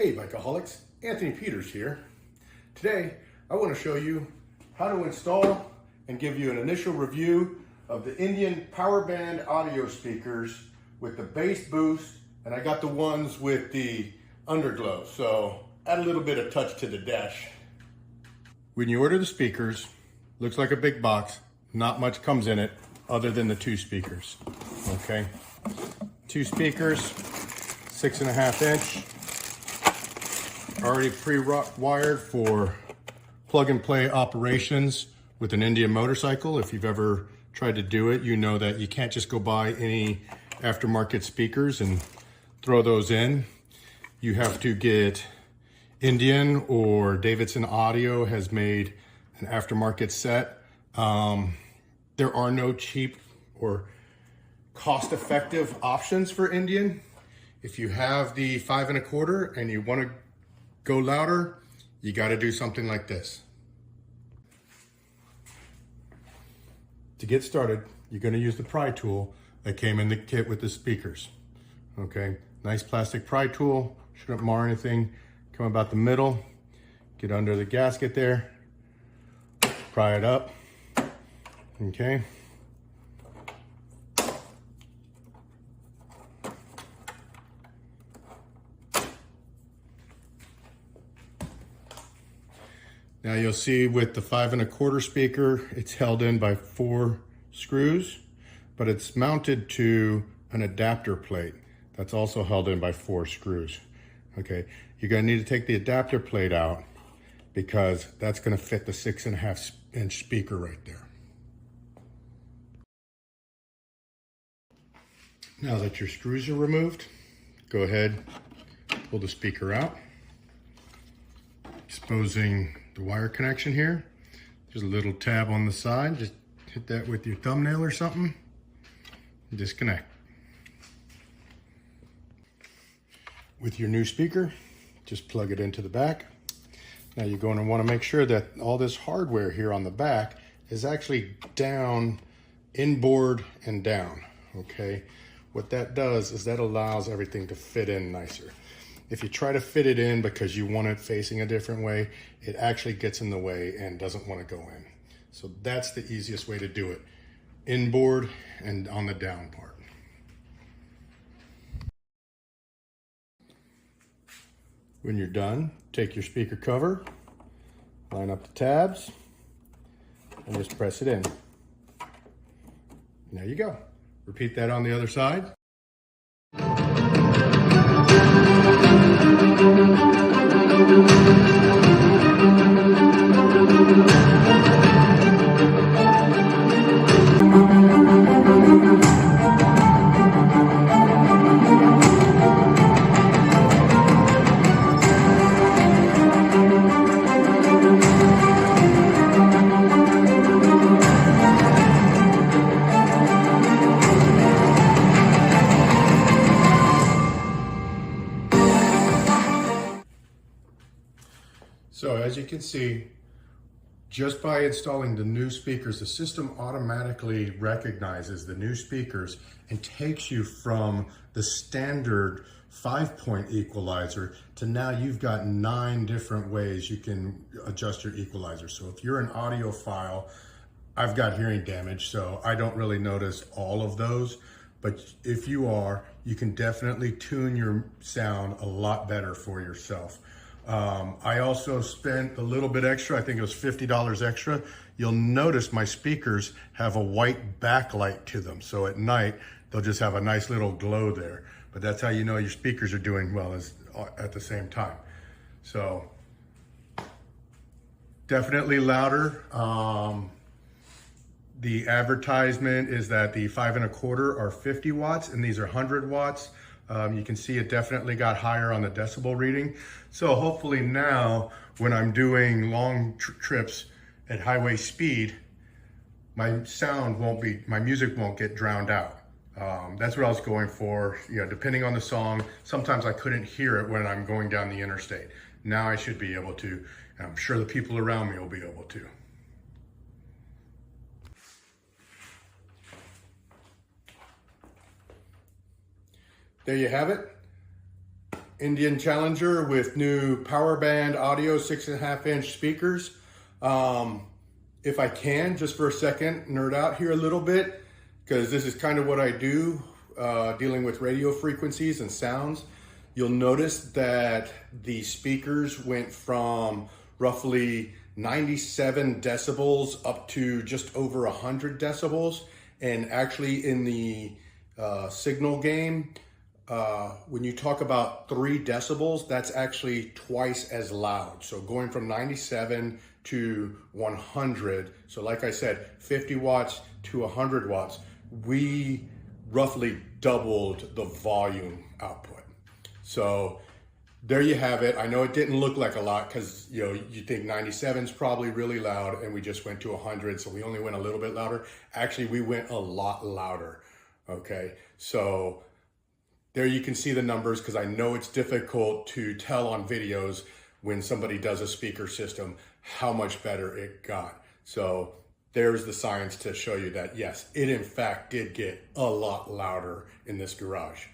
Hey Bikeaholics, Anthony Peters here. Today I want to show you how to install and give you an initial review of the Indian Powerband audio speakers with the bass boost, and I got the ones with the underglow, so add a little bit of touch to the dash. When you order the speakers, looks like a big box, not much comes in it other than the two speakers. Okay, two speakers, 6.5 inch. Already pre-wired for plug and play operations with an Indian motorcycle. If you've ever tried to do it, you know that you can't just go buy any aftermarket speakers and throw those in. You have to get Indian or Davidson Audio has made an aftermarket set. There are no cheap or cost-effective options for Indian. If you have the 5 1/4 and you want to go louder, you got to do something like this. To get started, you're going to use the pry tool that came in the kit with the speakers. Okay, nice plastic pry tool, shouldn't mar anything. Come about the middle, get under the gasket there, pry it up. Okay. Now you'll see with the 5 1/4 speaker, it's held in by 4 screws, but it's mounted to an adapter plate that's also held in by 4 screws. Okay, you're gonna need to take the adapter plate out because that's gonna fit the 6.5 inch speaker right there. Now that your screws are removed, go ahead, pull the speaker out, exposing the wire connection here. There's a little tab on the side. Just hit that with your thumbnail or something and disconnect. With your new speaker, just plug it into the back. Now you're going to want to make sure that all this hardware here on the back is actually down, inboard and down, okay? What that does is that allows everything to fit in nicer. If you try to fit it in because you want it facing a different way, it actually gets in the way and doesn't want to go in. So that's the easiest way to do it. Inboard and on the down part. When you're done, take your speaker cover, line up the tabs, and just press it in. There you go. Repeat that on the other side. So as you can see, just by installing the new speakers, the system automatically recognizes the new speakers and takes you from the standard 5-point equalizer to now you've got 9 different ways you can adjust your equalizer. So if you're an audiophile, I've got hearing damage, so I don't really notice all of those. But if you are, you can definitely tune your sound a lot better for yourself. I also spent a little bit extra, I think it was $50 extra. You'll notice my speakers have a white backlight to them. So at night, they'll just have a nice little glow there. But that's how you know your speakers are doing well at the same time. So definitely louder. The advertisement is that the 5 1/4 are 50 watts and these are 100 watts. You can see it definitely got higher on the decibel reading. So hopefully now when I'm doing long trips at highway speed, my sound won't be, my music won't get drowned out. That's what I was going for. You know, depending on the song, sometimes I couldn't hear it when I'm going down the interstate. Now I should be able to, and I'm sure the people around me will be able to. There you have it. Indian Challenger with new Powerband audio 6.5-inch speakers. If I can, just for a second, nerd out here a little bit, because this is kind of what I do, dealing with radio frequencies and sounds. You'll notice that the speakers went from roughly 97 decibels up to just over 100 decibels. And actually in the signal game, when you talk about 3 decibels, that's actually twice as loud. So going from 97 to 100, so like I said, 50 watts to 100 watts, we roughly doubled the volume output. So there you have it. I know it didn't look like a lot because you think 97 is probably really loud, and we just went to 100, so we only went a little bit louder. Actually, we went a lot louder. Okay, so there you can see the numbers, because I know it's difficult to tell on videos when somebody does a speaker system how much better it got. So there's the science to show you that yes, it in fact did get a lot louder in this garage.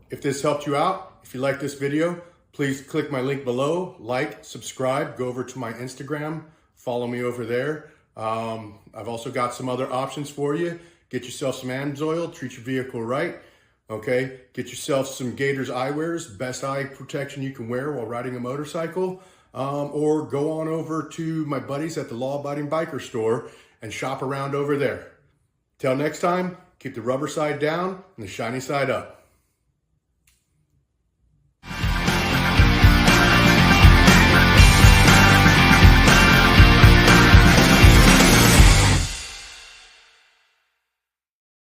If this helped you out, if you like this video, please click my link below, like, subscribe, go over to my Instagram, follow me over there. I've also got some other options for you. Get yourself some AMSOIL, treat your vehicle right. Okay, get yourself some Gators eyewears, best eye protection you can wear while riding a motorcycle, or go on over to my buddies at the Law Abiding Biker store and shop around over there. Till next time, keep the rubber side down and the shiny side up.